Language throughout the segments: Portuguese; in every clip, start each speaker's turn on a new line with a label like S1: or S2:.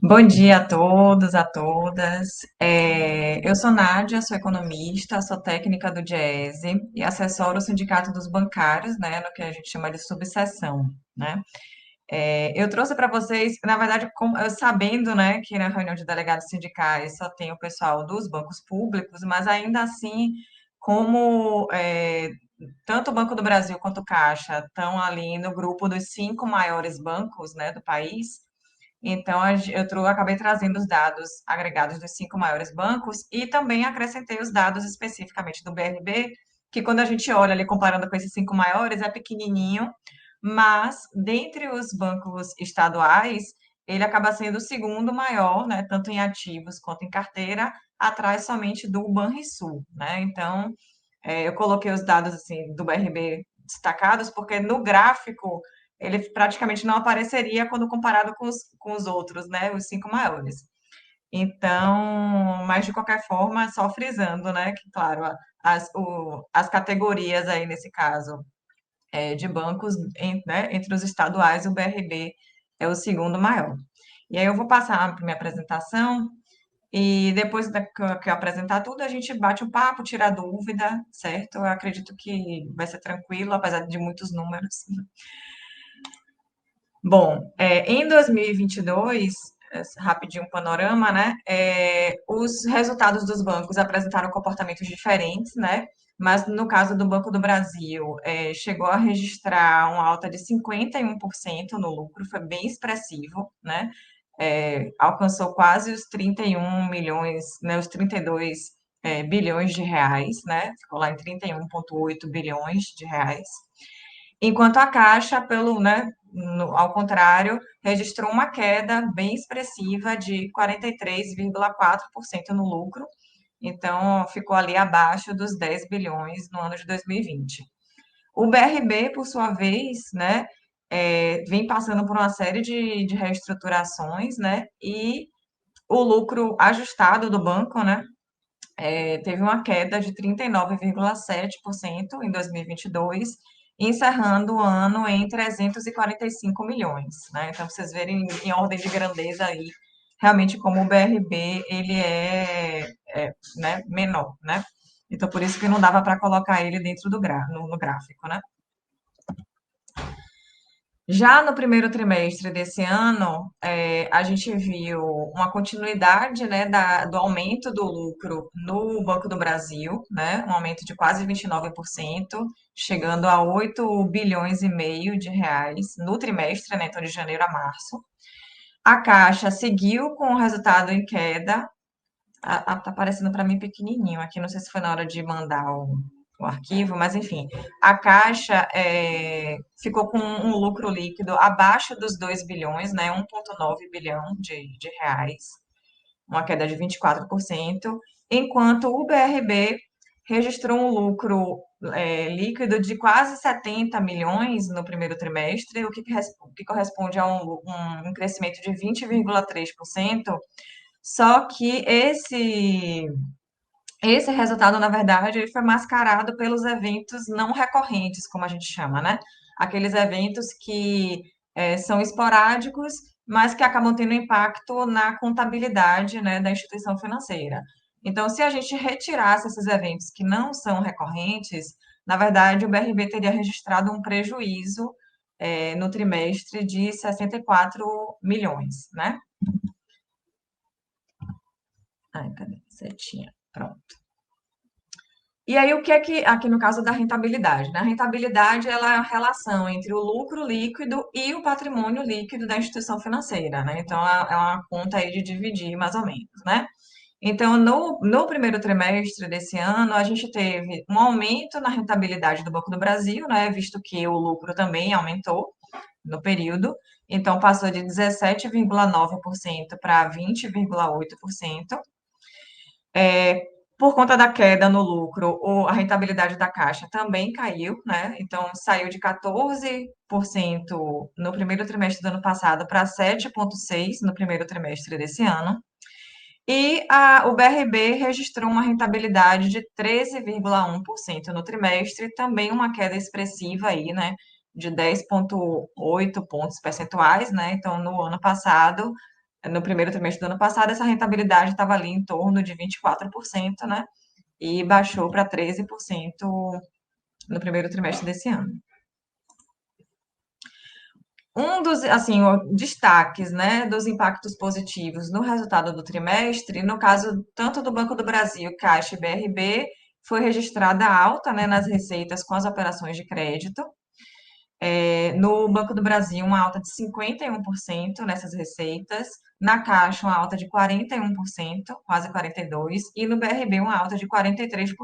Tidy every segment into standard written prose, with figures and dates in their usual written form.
S1: Bom dia a todos, a todas. Eu sou Nádia, sou economista, sou técnica do Diese e assessoro o Sindicato dos Bancários, né, no que a gente chama de subseção, né? Eu trouxe para vocês, na verdade, sabendo, né, que na reunião de delegados sindicais só tem o pessoal dos bancos públicos, mas ainda assim, como tanto o Banco do Brasil quanto o Caixa estão ali no grupo dos cinco maiores bancos, né, do país. Então, acabei trazendo os dados agregados dos cinco maiores bancos e também acrescentei os dados especificamente do BRB, que quando a gente olha ali comparando com esses cinco maiores, é pequenininho, mas dentre os bancos estaduais, ele acaba sendo o segundo maior, né, tanto em ativos quanto em carteira, atrás somente do Banrisul, né? Então, eu coloquei os dados assim do BRB destacados, porque no gráfico ele praticamente não apareceria quando comparado com os outros, né? Os cinco maiores. Então, mas de qualquer forma, só frisando, né? Que, claro, as categorias aí, nesse caso, de bancos, né, entre os estaduais, o BRB é o segundo maior. E aí eu vou passar para minha apresentação e depois que eu apresentar tudo, a gente bate um papo, tira a dúvida, certo? Eu acredito que vai ser tranquilo, apesar de muitos números. Bom, em 2022, rapidinho um panorama, né? Os resultados dos bancos apresentaram comportamentos diferentes, né? Mas no caso do Banco do Brasil, chegou a registrar uma alta de 51% no lucro, foi bem expressivo, né? Alcançou quase os 31 milhões, né? Os 32 bilhões de reais, né? Ficou lá em 31,8 bilhões de reais. Enquanto a Caixa, né, ao contrário, registrou uma queda bem expressiva de 43,4% no lucro, então ficou ali abaixo dos 10 bilhões no ano de 2020. O BRB, por sua vez, né, vem passando por uma série de reestruturações, né, e o lucro ajustado do banco, né, teve uma queda de 39,7% em 2022, encerrando o ano em 345 milhões, né? Então, vocês verem em ordem de grandeza aí, realmente como o BRB, ele né, menor, né? Então, por isso que não dava para colocar ele dentro no gráfico, né? Já no primeiro trimestre desse ano, a gente viu uma continuidade, né, do aumento do lucro no Banco do Brasil, né, um aumento de quase 29%, chegando a 8 bilhões e meio de reais no trimestre, né, então de janeiro a março. A Caixa seguiu com o resultado em queda. Tá aparecendo para mim pequenininho aqui, não sei se foi na hora de mandar o arquivo, mas enfim, a Caixa ficou com um lucro líquido abaixo dos 2 bilhões, né, 1,9 bilhão de reais, uma queda de 24%, enquanto o BRB registrou um lucro líquido de quase 70 milhões no primeiro trimestre, o que corresponde a um crescimento de 20,3%. Só que esse resultado, na verdade, ele foi mascarado pelos eventos não recorrentes, como a gente chama, né? Aqueles eventos que são esporádicos, mas que acabam tendo impacto na contabilidade, né, da instituição financeira. Então, se a gente retirasse esses eventos que não são recorrentes, na verdade, o BRB teria registrado um prejuízo no trimestre de 64 milhões, né? Ai, cadê? Setinha. Pronto. E aí, o que é que, aqui no caso da rentabilidade, né? A rentabilidade, ela é a relação entre o lucro líquido e o patrimônio líquido da instituição financeira, né? Então, é uma conta aí de dividir, mais ou menos, né? Então, no primeiro trimestre desse ano, a gente teve um aumento na rentabilidade do Banco do Brasil, né? Visto que o lucro também aumentou no período. Então, passou de 17,9% para 20,8%. Por conta da queda no lucro, a rentabilidade da Caixa também caiu, né? Então, saiu de 14% no primeiro trimestre do ano passado para 7,6% no primeiro trimestre desse ano. E o BRB registrou uma rentabilidade de 13,1% no trimestre, também uma queda expressiva aí, né? De 10,8 pontos percentuais, né? Então, no ano passado, No primeiro trimestre do ano passado, essa rentabilidade estava ali em torno de 24%, né? E baixou para 13% no primeiro trimestre desse ano. Um dos, assim, destaques, né, dos impactos positivos no resultado do trimestre, no caso tanto do Banco do Brasil, Caixa e BRB, foi registrada alta, né, nas receitas com as operações de crédito. No Banco do Brasil, uma alta de 51% nessas receitas. Na Caixa, uma alta de 41%, quase 42%. E no BRB, uma alta de 43%.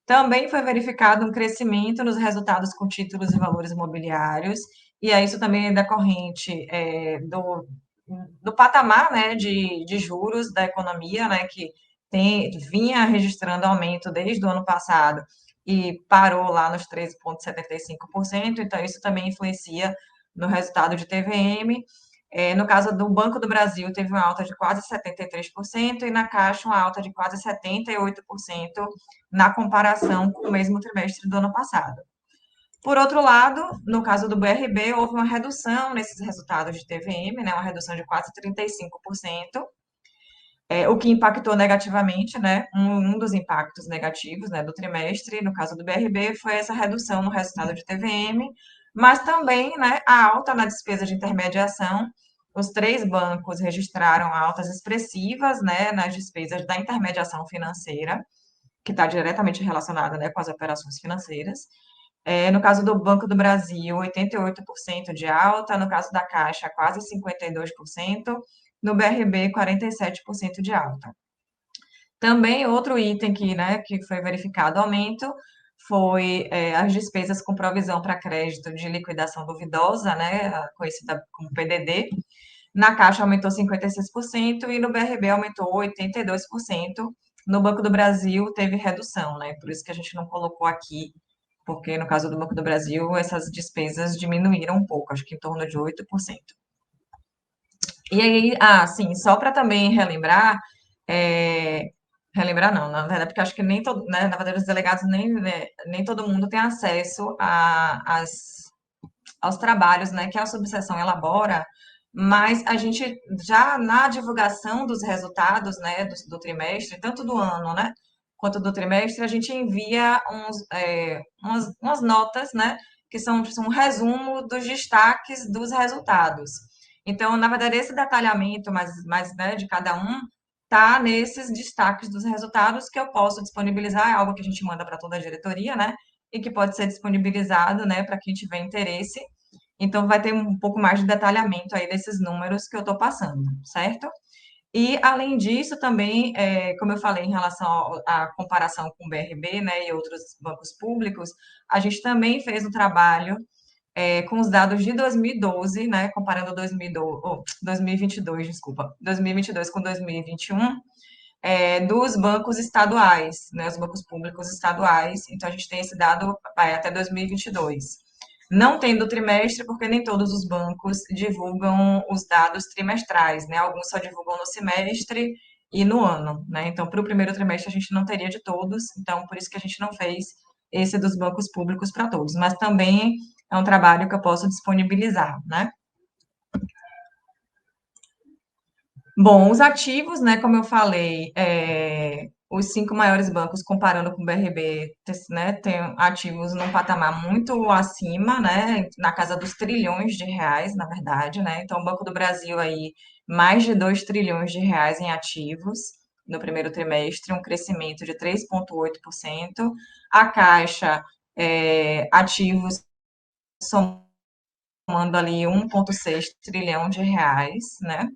S1: Também foi verificado um crescimento nos resultados com títulos e valores imobiliários, e isso também é decorrente do patamar, né, de juros da economia, né, que vinha registrando aumento desde o ano passado e parou lá nos 13,75%, então isso também influencia no resultado de TVM. No caso do Banco do Brasil, teve uma alta de quase 73%, e na Caixa, uma alta de quase 78% na comparação com o mesmo trimestre do ano passado. Por outro lado, no caso do BRB, houve uma redução nesses resultados de TVM, né, uma redução de quase 35%, o que impactou negativamente, né, um dos impactos negativos, né, do trimestre, no caso do BRB, foi essa redução no resultado de TVM, mas também, né, a alta na despesa de intermediação. Os três bancos registraram altas expressivas, né, nas despesas da intermediação financeira, que está diretamente relacionada, né, com as operações financeiras. No caso do Banco do Brasil, 88% de alta, no caso da Caixa, quase 52%, no BRB, 47% de alta. Também outro item que, né, que foi verificado aumento foi as despesas com provisão para crédito de liquidação duvidosa, né, conhecida como PDD. Na Caixa aumentou 56% e no BRB aumentou 82%. No Banco do Brasil teve redução, né? Por isso que a gente não colocou aqui, porque no caso do Banco do Brasil essas despesas diminuíram um pouco, acho que em torno de 8%. E aí, sim, só para também relembrar, é, relembrar não, na verdade, porque acho que nem todo, né, na verdade, os delegados nem todo mundo tem acesso aos trabalhos, né, que a subseção elabora, mas a gente já na divulgação dos resultados, né, do trimestre, tanto do ano, né, quanto do trimestre, a gente envia umas notas, né, que são um resumo dos destaques dos resultados. Então, na verdade, esse detalhamento mais né, de cada um tá nesses destaques dos resultados que eu posso disponibilizar, é algo que a gente manda para toda a diretoria, né? E que pode ser disponibilizado, né, para quem tiver interesse. Então, vai ter um pouco mais de detalhamento aí desses números que eu estou passando, certo? E, além disso, também, como eu falei em relação à comparação com o BRB, né, e outros bancos públicos, a gente também fez um trabalho com os dados de 2012, né, comparando 2022, desculpa, 2022 com 2021, dos bancos estaduais, né, os bancos públicos estaduais. Então, a gente tem esse dado vai até 2022. Não tem do trimestre, porque nem todos os bancos divulgam os dados trimestrais, né? Alguns só divulgam no semestre e no ano, né? Então, para o primeiro trimestre, a gente não teria de todos, então, por isso que a gente não fez esse dos bancos públicos para todos. Mas também é um trabalho que eu posso disponibilizar, né? Bom, os ativos, né, como eu falei, os cinco maiores bancos, comparando com o BRB, né, tem ativos num patamar muito acima, né, na casa dos trilhões de reais, na verdade, né, então o Banco do Brasil aí, mais de 2 trilhões de reais em ativos no primeiro trimestre, um crescimento de 3,8%. A Caixa, ativos somando ali 1,6 trilhão de reais, né,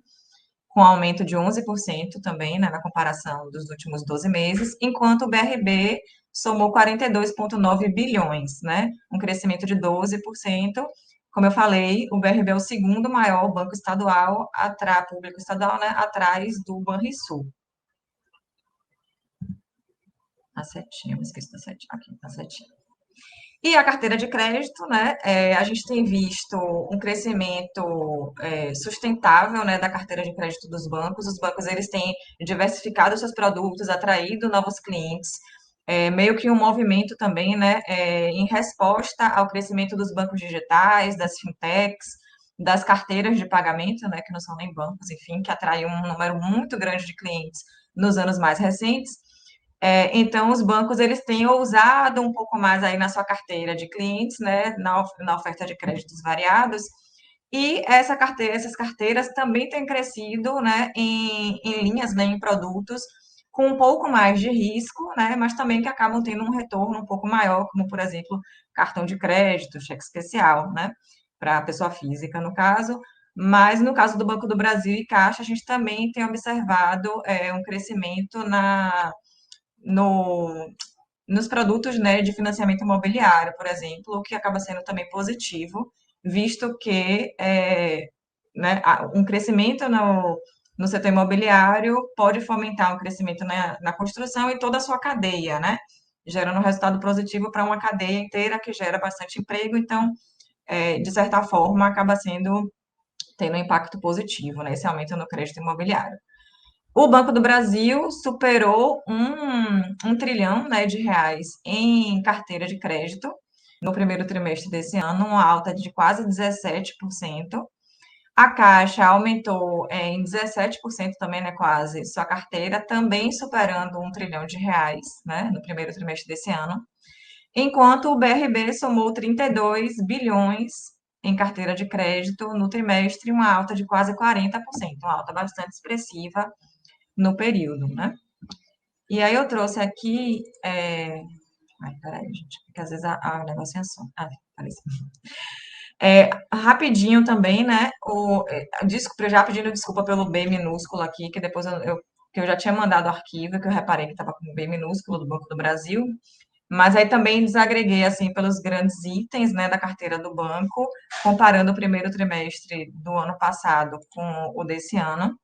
S1: com aumento de 11% também, né, na comparação dos últimos 12 meses, enquanto o BRB somou 42,9 bilhões, né, um crescimento de 12%. Como eu falei, o BRB é o segundo maior banco estadual, público estadual, né, atrás do Banrisul. A setinha, eu me esqueci da setinha. Aqui, a setinha. E a carteira de crédito, né? A gente tem visto um crescimento sustentável, né, da carteira de crédito dos bancos. Os bancos eles têm diversificado seus produtos, atraído novos clientes, meio que um movimento também, né, em resposta ao crescimento dos bancos digitais, das fintechs. das carteiras de pagamento, né, que não são nem bancos, enfim, que atraiu um número muito grande de clientes nos anos mais recentes. Então, os bancos eles têm ousado um pouco mais aí na sua carteira de clientes, né, na oferta de créditos variados, e essas carteiras também têm crescido, né, em linhas, né, em produtos com um pouco mais de risco, né, mas também que acabam tendo um retorno um pouco maior, como, por exemplo, cartão de crédito, cheque especial, né, para a pessoa física, no caso. Mas no caso do Banco do Brasil e Caixa, a gente também tem observado um crescimento no, nos produtos, né, de financiamento imobiliário, por exemplo, o que acaba sendo também positivo, visto que né, um crescimento no setor imobiliário pode fomentar um crescimento na construção e toda a sua cadeia, né? Gerando um resultado positivo para uma cadeia inteira que gera bastante emprego, então, de certa forma, acaba tendo um impacto positivo, né, esse aumento no crédito imobiliário. O Banco do Brasil superou um trilhão, né, de reais em carteira de crédito no primeiro trimestre desse ano, uma alta de quase 17%. A Caixa aumentou em 17% também, né, quase, sua carteira, também superando um trilhão de reais, né, no primeiro trimestre desse ano, enquanto o BRB somou 32 bilhões em carteira de crédito no trimestre, uma alta de quase 40%, uma alta bastante expressiva no período, né? E aí eu trouxe aqui. Ai, peraí, gente, porque às vezes o negócio é só. Ah, apareceu. Rapidinho também, né? Desculpa, já pedindo desculpa pelo B minúsculo aqui, que depois que eu já tinha mandado o arquivo, que eu reparei que estava com B minúsculo do Banco do Brasil. Mas aí também desagreguei, assim, pelos grandes itens, né, da carteira do banco, comparando o primeiro trimestre do ano passado com o desse ano.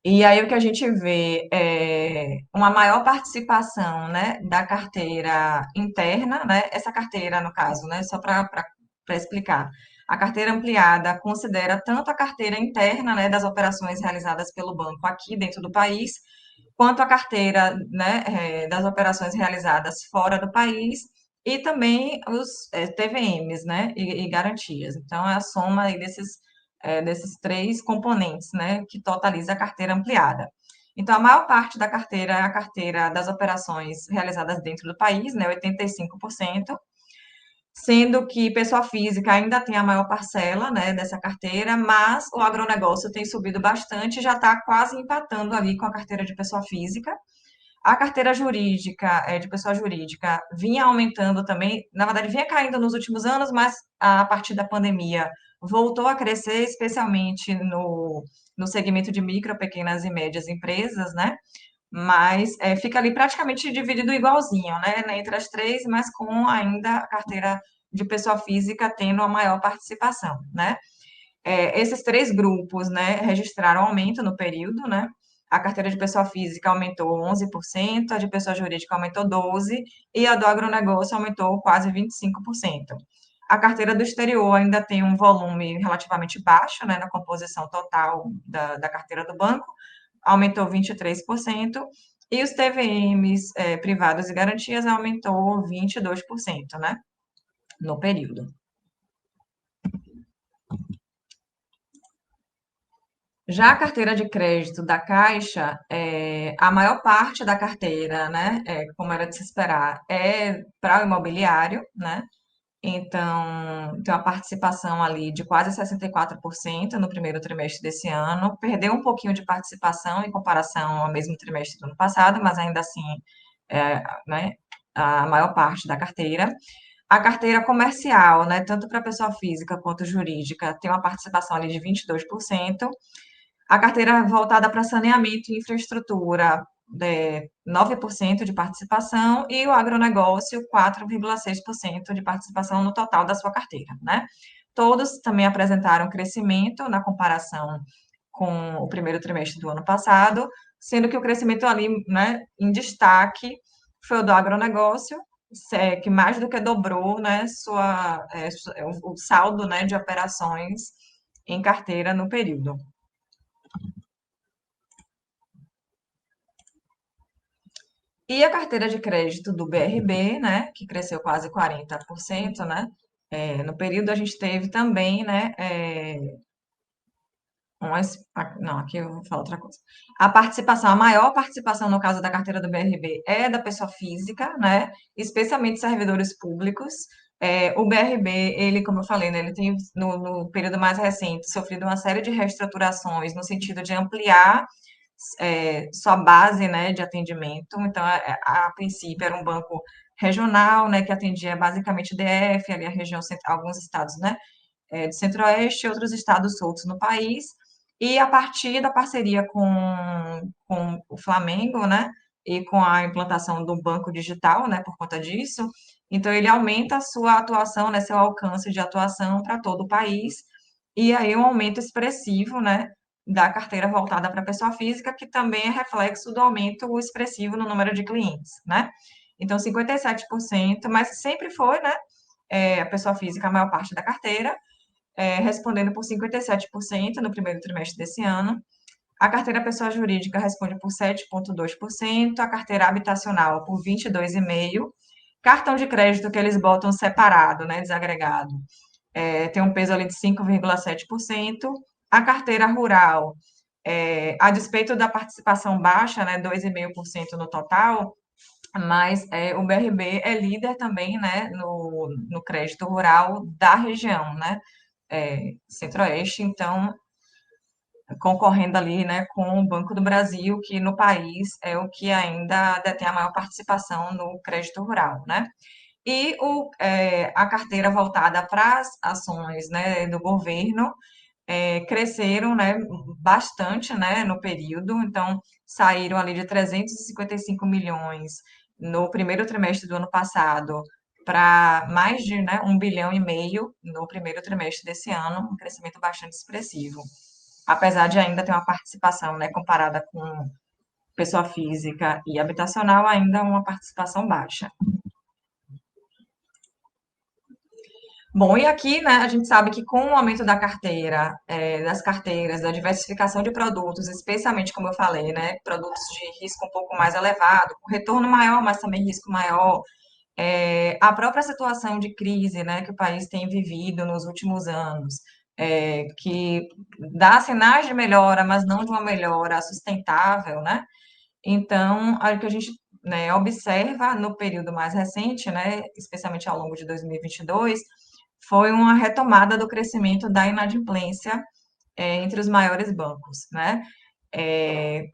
S1: E aí o que a gente vê é uma maior participação, né, da carteira interna, né? Essa carteira, no caso, né, só para explicar. A carteira ampliada considera tanto a carteira interna, né, das operações realizadas pelo banco aqui dentro do país, quanto a carteira, né, das operações realizadas fora do país e também os TVMs, né, e garantias. Então, é a soma aí desses três componentes, né, que totaliza a carteira ampliada. Então, a maior parte da carteira é a carteira das operações realizadas dentro do país, né, 85%, sendo que pessoa física ainda tem a maior parcela, né, dessa carteira, mas o agronegócio tem subido bastante, já está quase empatando ali com a carteira de pessoa física. A carteira jurídica, de pessoa jurídica, vinha aumentando também, na verdade, vinha caindo nos últimos anos, mas a partir da pandemia voltou a crescer, especialmente no segmento de micro, pequenas e médias empresas, né? Mas fica ali praticamente dividido igualzinho, né? Entre as três, mas com ainda a carteira de pessoa física tendo a maior participação, né? Esses três grupos, né, registraram aumento no período, né? A carteira de pessoa física aumentou 11%, a de pessoa jurídica aumentou 12% e a do agronegócio aumentou quase 25%. A carteira do exterior ainda tem um volume relativamente baixo, né, na composição total da carteira do banco, aumentou 23%, e os TVMs privados e garantias aumentou 22%, né, no período. Já a carteira de crédito da Caixa, a maior parte da carteira, né, como era de se esperar, é para o imobiliário, né? Então, tem uma participação ali de quase 64% no primeiro trimestre desse ano. Perdeu um pouquinho de participação em comparação ao mesmo trimestre do ano passado, mas ainda assim, né, a maior parte da carteira. A carteira comercial, né, tanto para pessoa física quanto jurídica, tem uma participação ali de 22%. A carteira voltada para saneamento e infraestrutura, 9% de participação, e o agronegócio, 4,6% de participação no total da sua carteira, né? Todos também apresentaram crescimento na comparação com o primeiro trimestre do ano passado, sendo que o crescimento ali, né, em destaque foi o do agronegócio, que mais do que dobrou, né, o saldo, né, de operações em carteira no período. E a carteira de crédito do BRB, né, que cresceu quase 40%, né, No período a gente teve também, né, não, aqui eu vou falar outra coisa. A participação, a maior participação no caso da carteira do BRB é da pessoa física, né? Especialmente servidores públicos. O BRB, ele, como eu falei, né, ele tem, no período mais recente, sofrido uma série de reestruturações no sentido de ampliar sua base, né, de atendimento. Então, a princípio, era um banco regional, né, que atendia basicamente o DF, ali a região, alguns estados, né, do Centro-Oeste e outros estados soltos no país. E a partir da parceria com o Flamengo, né, e com a implantação do banco digital, né, por conta disso, então ele aumenta a sua atuação, né, seu alcance de atuação para todo o país, e aí um aumento expressivo, né, da carteira voltada para a pessoa física, que também é reflexo do aumento expressivo no número de clientes, né? Então, 57%, mas sempre foi, né, a pessoa física a maior parte da carteira, respondendo por 57% no primeiro trimestre desse ano. A carteira pessoa jurídica responde por 7,2%, a carteira habitacional por 22,5%, cartão de crédito que eles botam separado, né, desagregado, tem um peso ali de 5,7%, a carteira rural, a despeito da participação baixa, né, 2,5% no total, mas o BRB é líder também, né, no crédito rural da região, né, Centro-Oeste, então, concorrendo ali, né, com o Banco do Brasil, que no país é o que ainda detém a maior participação no crédito rural, né? E a carteira voltada para as ações, né, do governo cresceram, né, bastante, né, no período, então saíram ali de 355 milhões no primeiro trimestre do ano passado para mais de, né, 1,5 bilhão no primeiro trimestre desse ano, um crescimento bastante expressivo. Apesar de ainda ter uma participação, né, comparada com pessoa física e habitacional, ainda uma participação baixa. Bom, e aqui, né, a gente sabe que com o aumento da carteira, das carteiras, da diversificação de produtos, especialmente, como eu falei, né, produtos de risco um pouco mais elevado, com retorno maior, mas também risco maior, a própria situação de crise, né, que o país tem vivido nos últimos anos, que dá sinais de melhora, mas não de uma melhora sustentável, né? Então, o que a gente, né, observa no período mais recente, né, especialmente ao longo de 2022, foi uma retomada do crescimento da inadimplência entre os maiores bancos, né?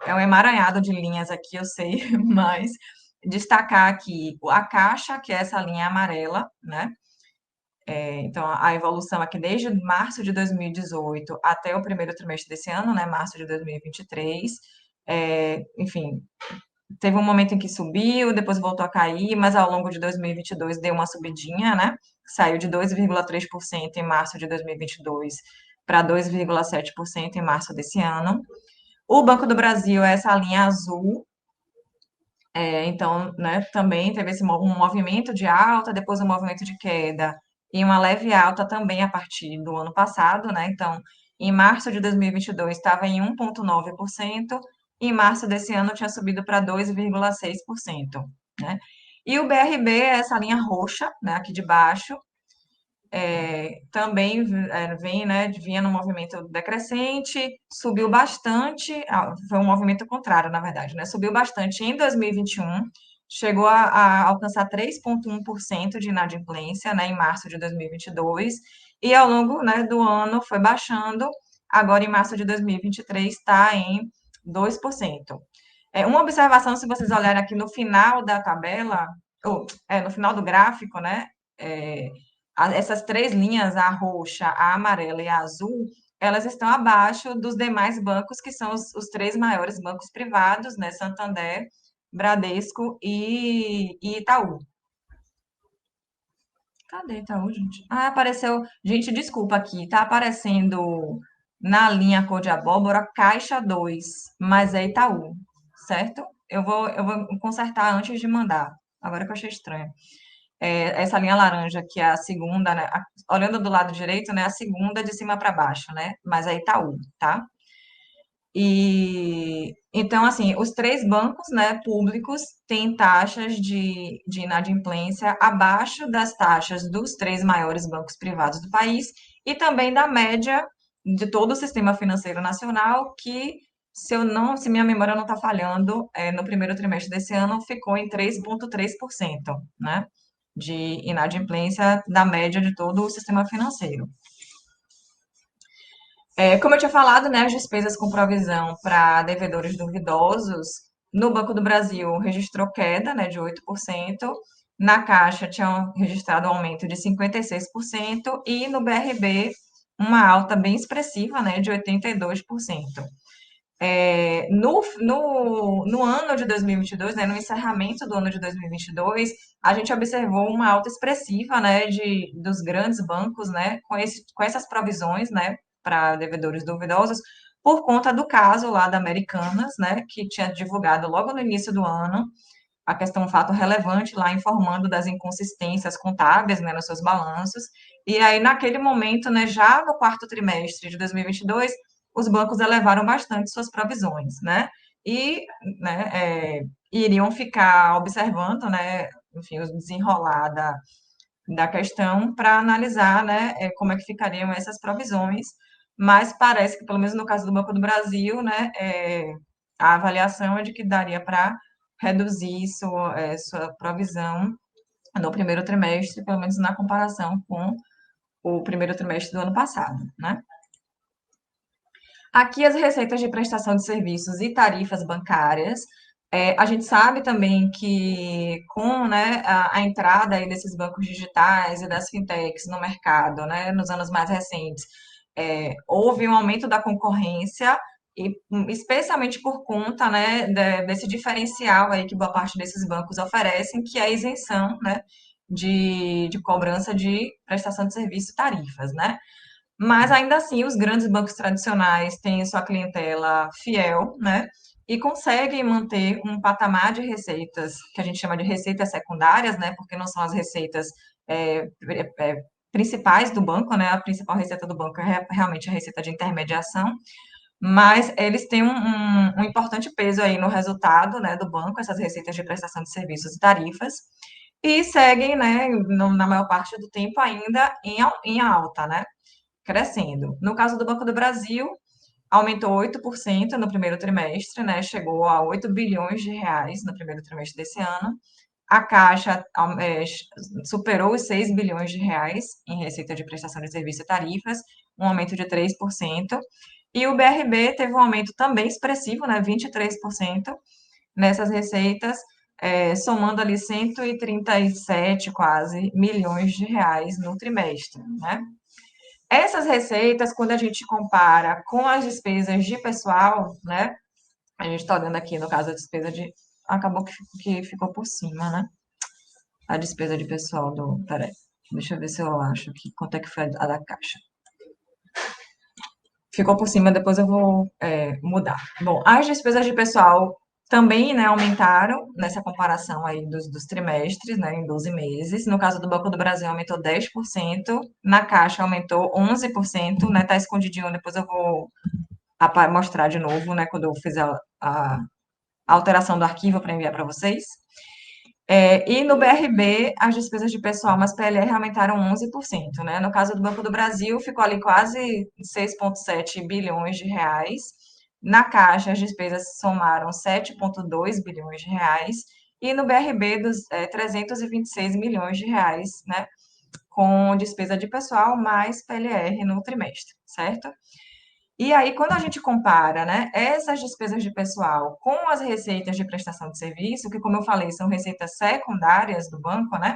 S1: Um emaranhado de linhas aqui, eu sei, mas destacar aqui a Caixa, que é essa linha amarela, né? Então, a evolução aqui desde março de 2018 até o primeiro trimestre desse ano, né? Março de 2023, enfim, teve um momento em que subiu, depois voltou a cair, mas ao longo de 2022 deu uma subidinha, né? Saiu de 2,3% em março de 2022 para 2,7% em março desse ano. O Banco do Brasil é essa linha azul, então, né, também teve um movimento de alta, depois um movimento de queda e uma leve alta também a partir do ano passado, né? Então, em março de 2022 estava em 1,9%, e em março desse ano tinha subido para 2,6%, né? E o BRB é essa linha roxa, né, aqui de baixo, também vem, né, vinha no movimento decrescente, subiu bastante, foi um movimento contrário, na verdade, né? Subiu bastante em 2021, chegou a alcançar 3,1% de inadimplência, né, em março de 2022, e ao longo, né, do ano foi baixando, agora em março de 2023 está em 2%. Uma observação, se vocês olharem aqui no final da tabela, ou no final do gráfico, né, é, essas três linhas, a roxa, a amarela e a azul, elas estão abaixo dos demais bancos, que são os três maiores bancos privados, né? Santander, Bradesco e Itaú. Cadê Itaú, gente? Ah, apareceu. Gente, desculpa aqui, tá aparecendo na linha cor de abóbora Caixa 2, mas é Itaú, certo? Eu vou consertar antes de mandar. Agora que eu achei estranho. Essa linha laranja, que é a segunda, né? Olhando do lado direito, né? A segunda de cima para baixo, né? Mas é Itaú, tá? E então, assim, os três bancos, né, públicos têm taxas de inadimplência abaixo das taxas dos três maiores bancos privados do país e também da média de todo o sistema financeiro nacional, que, se minha memória não está falhando, no primeiro trimestre desse ano ficou em 3,3%, né, de inadimplência da média de todo o sistema financeiro. Como eu tinha falado, né, as despesas com provisão para devedores duvidosos no Banco do Brasil registrou queda, né, de 8%, na Caixa tinha registrado um aumento de 56% e no BRB uma alta bem expressiva, né, de 82%. No ano de 2022, né, no encerramento do ano de 2022, a gente observou uma alta expressiva, né, dos grandes bancos, né, com essas provisões, né, para devedores duvidosos, por conta do caso lá da Americanas, né, que tinha divulgado logo no início do ano a questão, um fato relevante lá, informando das inconsistências contábeis, né, nos seus balanços. E aí, naquele momento, né, já no quarto trimestre de 2022, os bancos elevaram bastante suas provisões, né? E, né, iriam ficar observando, né, enfim, o desenrolar da questão para analisar, né, como é que ficariam essas provisões. Mas parece que, pelo menos no caso do Banco do Brasil, né, a avaliação é de que daria para reduzir sua provisão no primeiro trimestre, pelo menos na comparação com o primeiro trimestre do ano passado, né? Aqui as receitas de prestação de serviços e tarifas bancárias. A gente sabe também que com, né, a entrada aí desses bancos digitais e das fintechs no mercado, né, nos anos mais recentes, houve um aumento da concorrência e especialmente por conta, né, desse diferencial aí que boa parte desses bancos oferecem, que é a isenção, né, de cobrança de prestação de serviço e tarifas, né? Mas ainda assim, os grandes bancos tradicionais têm sua clientela fiel, né? E conseguem manter um patamar de receitas que a gente chama de receitas secundárias, né? Porque não são as receitas é, é, principais do banco, né? A principal receita do banco é realmente a receita de intermediação, mas eles têm um importante peso aí no resultado, né, do banco, essas receitas de prestação de serviços e tarifas, e seguem, né, na maior parte do tempo ainda em alta, né? Crescendo. No caso do Banco do Brasil, aumentou 8% no primeiro trimestre, né? Chegou a 8 bilhões de reais no primeiro trimestre desse ano. A Caixa superou os 6 bilhões de reais em receita de prestação de serviços e tarifas, um aumento de 3%. E o BRB teve um aumento também expressivo, né? 23% nessas receitas, somando ali 137 quase milhões de reais no trimestre, né? Essas receitas, quando a gente compara com as despesas de pessoal, né? A gente está olhando aqui, no caso, a despesa de. Acabou que ficou por cima, né? A despesa de pessoal do. Peraí, deixa eu ver se eu acho aqui quanto é que foi a da Caixa. Ficou por cima, depois eu vou mudar. Bom, as despesas de pessoal também, né, aumentaram nessa comparação aí dos trimestres, né, em 12 meses. No caso do Banco do Brasil, aumentou 10%, na Caixa aumentou 11%, né, tá escondidinho, depois eu vou mostrar de novo, né, quando eu fizer a alteração do arquivo para enviar para vocês. E no BRB, as despesas de pessoal mais PLR aumentaram 11%, né? No caso do Banco do Brasil, ficou ali quase 6,7 bilhões de reais. Na Caixa, as despesas somaram 7,2 bilhões de reais. E no BRB, 326 milhões de reais, né? Com despesa de pessoal mais PLR no trimestre, certo? E aí, quando a gente compara, né, essas despesas de pessoal com as receitas de prestação de serviço, que, como eu falei, são receitas secundárias do banco, né,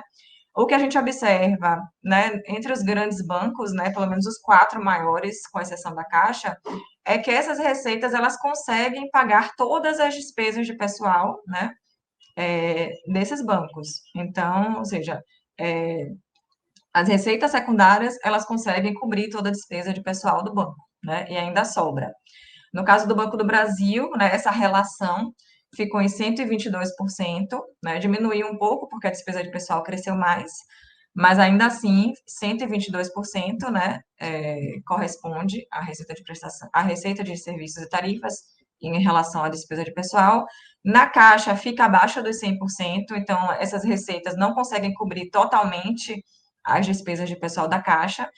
S1: o que a gente observa, né, entre os grandes bancos, né, pelo menos os quatro maiores, com exceção da Caixa, é que essas receitas, elas conseguem pagar todas as despesas de pessoal, né, desses bancos. Então, ou seja, as receitas secundárias, elas conseguem cobrir toda a despesa de pessoal do banco, né, e ainda sobra. No caso do Banco do Brasil, né, essa relação ficou em 122%, né, diminuiu um pouco porque a despesa de pessoal cresceu mais, mas ainda assim, 122%, né, corresponde à receita de prestação, à receita de serviços e tarifas em relação à despesa de pessoal. Na Caixa fica abaixo dos 100%, então essas receitas não conseguem cobrir totalmente as despesas de pessoal da Caixa,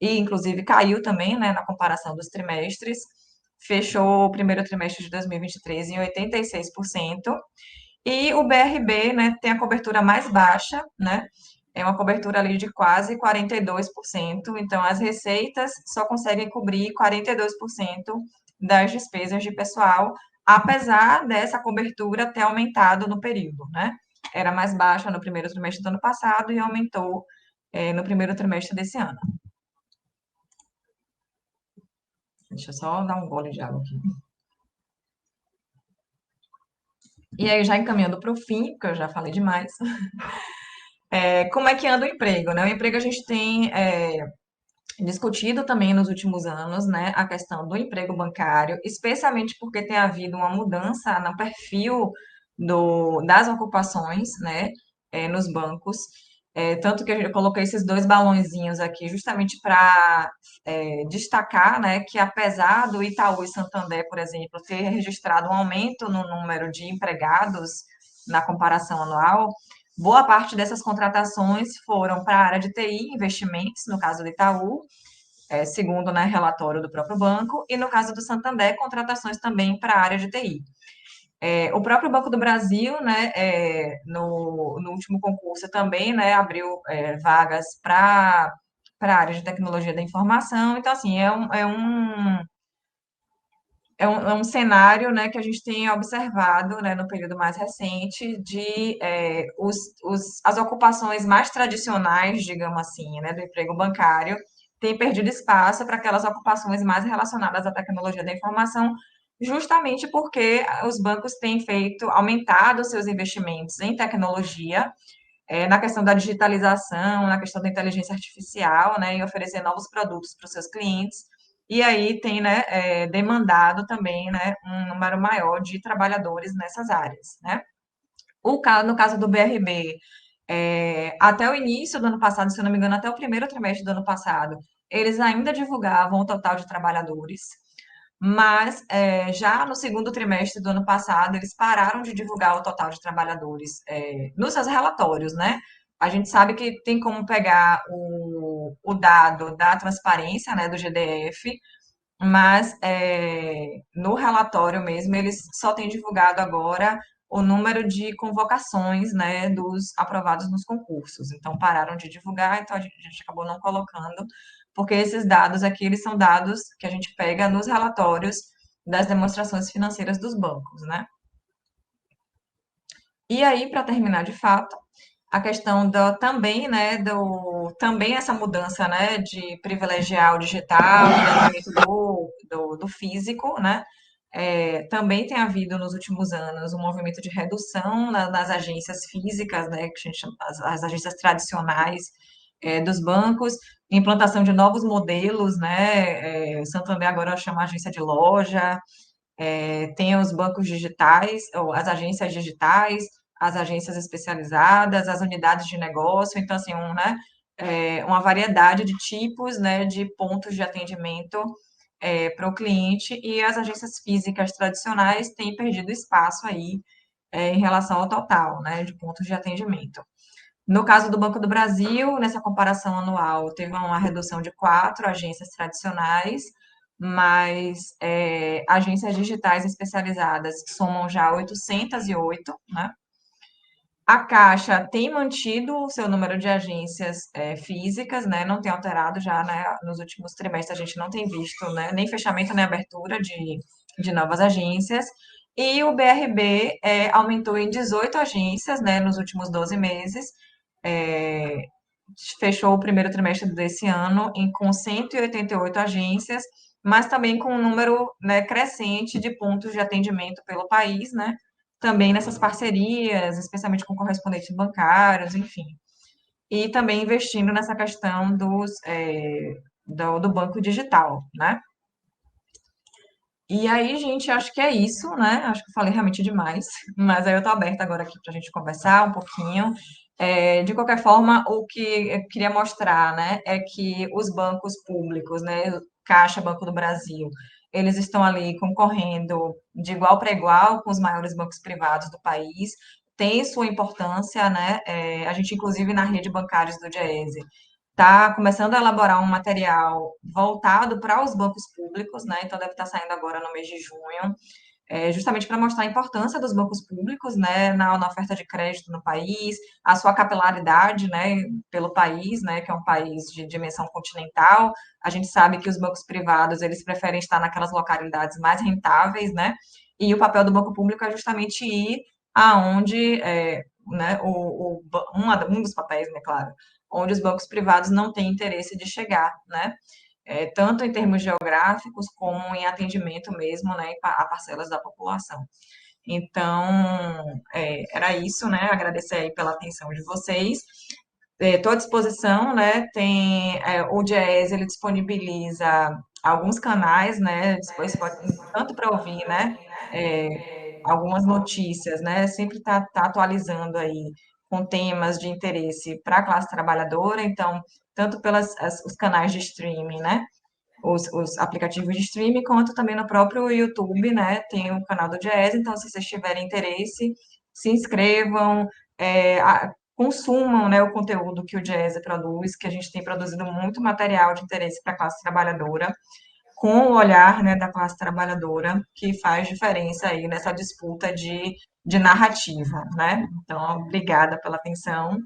S1: e inclusive caiu também, né, na comparação dos trimestres, fechou o primeiro trimestre de 2023 em 86%, e o BRB, né, tem a cobertura mais baixa, né, é uma cobertura ali de quase 42%, então as receitas só conseguem cobrir 42% das despesas de pessoal, apesar dessa cobertura ter aumentado no período, né? Era mais baixa no primeiro trimestre do ano passado e aumentou no primeiro trimestre desse ano. Deixa eu só dar um gole de água aqui. E aí, já encaminhando para o fim, porque eu já falei demais, como é que anda o emprego, né? O emprego a gente tem discutido também nos últimos anos, né, a questão do emprego bancário, especialmente porque tem havido uma mudança no perfil das ocupações, né, nos bancos. Tanto que eu coloquei esses dois balãozinhos aqui justamente para destacar, né, que apesar do Itaú e Santander, por exemplo, ter registrado um aumento no número de empregados na comparação anual, boa parte dessas contratações foram para a área de TI, investimentos, no caso do Itaú, segundo, né, relatório do próprio banco, e no caso do Santander, contratações também para a área de TI. O próprio Banco do Brasil, né, no último concurso também, né, abriu vagas para a área de tecnologia da informação. Então, assim, é um cenário, né, que a gente tem observado, né, no período mais recente de as ocupações mais tradicionais, digamos assim, né, do emprego bancário têm perdido espaço para aquelas ocupações mais relacionadas à tecnologia da informação, justamente porque os bancos têm aumentado seus investimentos em tecnologia, na questão da digitalização, na questão da inteligência artificial, né, em oferecer novos produtos para os seus clientes, e aí tem, né, demandado também, né, um número maior de trabalhadores nessas áreas, né. No caso do BRB, até o início do ano passado, se eu não me engano, até o primeiro trimestre do ano passado, eles ainda divulgavam o total de trabalhadores, mas já no segundo trimestre do ano passado, eles pararam de divulgar o total de trabalhadores nos seus relatórios, né? A gente sabe que tem como pegar o dado da transparência, né, do GDF, mas no relatório mesmo, eles só têm divulgado agora o número de convocações, né, dos aprovados nos concursos. Então, pararam de divulgar, então a gente acabou não colocando, porque esses dados aqui, eles são dados que a gente pega nos relatórios das demonstrações financeiras dos bancos, né? E aí, para terminar de fato, a questão também, né, também essa mudança, né, de privilegiar o digital em detrimento do físico, né, também tem havido nos últimos anos um movimento de redução nas agências físicas, né, que a gente chama as agências tradicionais dos bancos, implantação de novos modelos, né, Santander agora chama agência de loja, tem os bancos digitais, ou as agências digitais, as agências especializadas, as unidades de negócio, então, assim, né, uma variedade de tipos, né, de pontos de atendimento para o cliente, e as agências físicas tradicionais têm perdido espaço aí em relação ao total, né, de pontos de atendimento. No caso do Banco do Brasil, nessa comparação anual, teve uma redução de 4 agências tradicionais, mas agências digitais especializadas somam já 808, né? A Caixa tem mantido o seu número de agências físicas, né? Não tem alterado já, né? Nos últimos trimestres a gente não tem visto, né? Nem fechamento nem abertura de novas agências. E o BRB aumentou em 18 agências, né? Nos últimos 12 meses. É, Fechou o primeiro trimestre desse ano com 188 agências, mas também com um número, né, crescente de pontos de atendimento pelo país, né? Também nessas parcerias, especialmente com correspondentes bancários, enfim. E também investindo nessa questão do banco digital, né? E aí, gente, acho que é isso, né? Acho que eu falei realmente demais, mas aí eu tô aberta agora aqui para a gente conversar um pouquinho. De qualquer forma, o que eu queria mostrar, né, é que os bancos públicos, né, Caixa, Banco do Brasil, eles estão ali concorrendo de igual para igual com os maiores bancos privados do país, tem sua importância, né, a gente, inclusive, na rede bancária do Diese, está começando a elaborar um material voltado para os bancos públicos, né, então deve estar saindo agora no mês de junho, justamente para mostrar a importância dos bancos públicos, né, na oferta de crédito no país, a sua capilaridade, né, pelo país, né, que é um país de dimensão continental. A gente sabe que os bancos privados, eles preferem estar naquelas localidades mais rentáveis, né, e o papel do banco público é justamente ir aonde, né, um dos papéis, né, claro, onde os bancos privados não têm interesse de chegar, né, tanto em termos geográficos como em atendimento mesmo, né, a parcelas da população. Então, era isso, né? Agradecer aí pela atenção de vocês. Estou à disposição, né? O Diese, ele disponibiliza alguns canais, né? Depois pode, tanto para ouvir, né? É, algumas notícias, né? Sempre tá atualizando aí com temas de interesse para a classe trabalhadora, então, tanto os canais de streaming, né? Os aplicativos de streaming, quanto também no próprio YouTube, né? Tem o canal do Jazz, então se vocês tiverem interesse, se inscrevam, consumam, né, o conteúdo que o Jazz produz, que a gente tem produzido muito material de interesse para a classe trabalhadora, com o olhar, né, da classe trabalhadora, que faz diferença aí nessa disputa de narrativa, né? Então, obrigada pela atenção